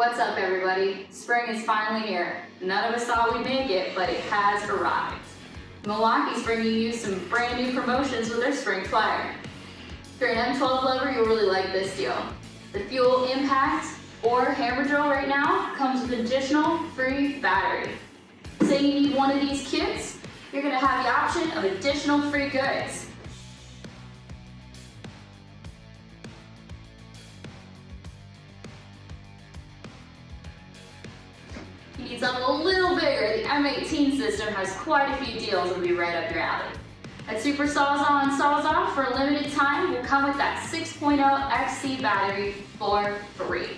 What's up, everybody? Spring is finally here. None of us thought we'd make it, but it has arrived. Milwaukee's bringing you some brand new promotions with their spring flyer. If you're an M12 lover, you'll really like this deal. The fuel impact or hammer drill right now comes with additional free battery. Say you need one of these kits, you're going to have the option of additional free goods. You need something a little bigger, the M18 system has quite a few deals that will be right up your alley. At Super Sawzall and Sawzall, for a limited time, will come with that 6.0 XC battery for free.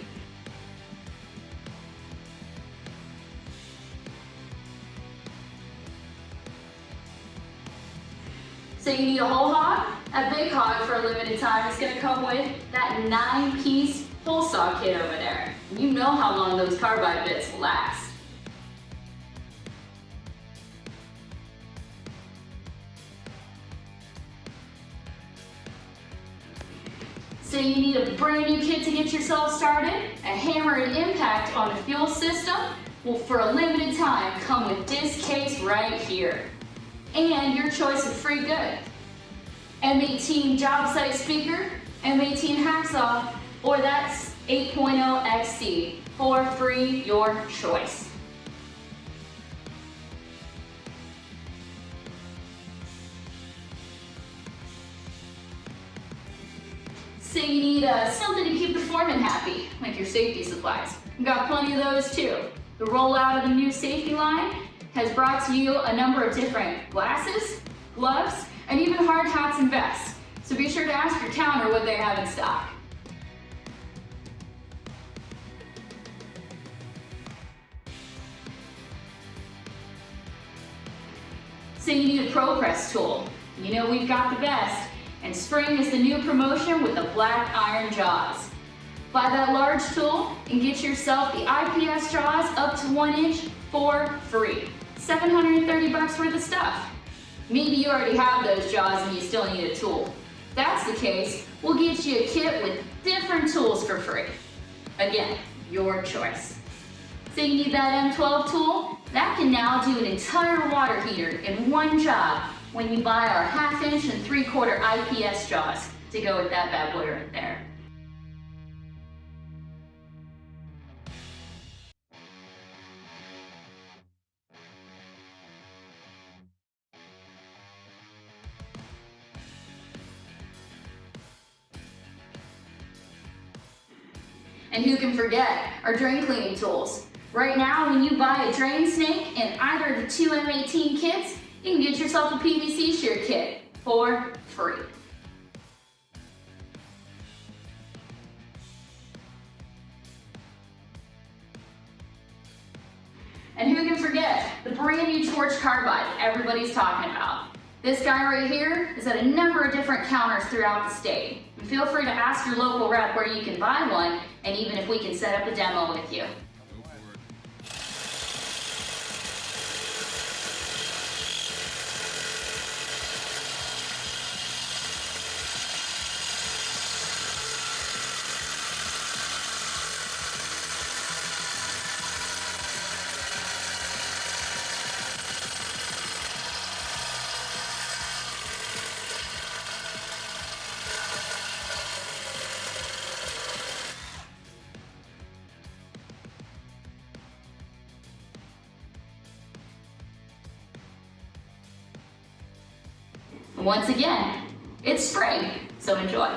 So you need a whole hog? At Big Hog, for a limited time, is going to come with that 9-piece Wholesale kit over there. You know how long those carbide bits will last. So you need a brand new kit to get yourself started. A hammer and impact on the fuel system will, for a limited time, come with this case right here. And your choice of free good. M18 job site speaker, M18 hacksaw, or that's 8.0 XC for free, your choice. So you need something to keep the foreman happy, like your safety supplies. We've got plenty of those too. The rollout of the new safety line has brought to you a number of different glasses, gloves, and even hard hats and vests. So be sure to ask your counter what they have in stock. So you need a Pro Press tool. You know we've got the best, and spring is the new promotion with the black iron jaws. Buy that large tool and get yourself the IPS jaws up to 1 inch for free. $730 worth of stuff. Maybe you already have those jaws and you still need a tool. If that's the case, we'll get you a kit with different tools for free. Again, your choice. Say you need that M12 tool? That can now do an entire water heater in one job when you buy our 1/2 inch and 3/4 IPS jaws to go with that bad boy right there. And who can forget our drain cleaning tools? Right now, when you buy a drain snake in either of the 2 M18 kits, you can get yourself a PVC shear kit for free. And who can forget the brand new torch carbide everybody's talking about? This guy right here is at a number of different counters throughout the state. And feel free to ask your local rep where you can buy one, and even if we can set up a demo with you. Once again, it's spring, so enjoy.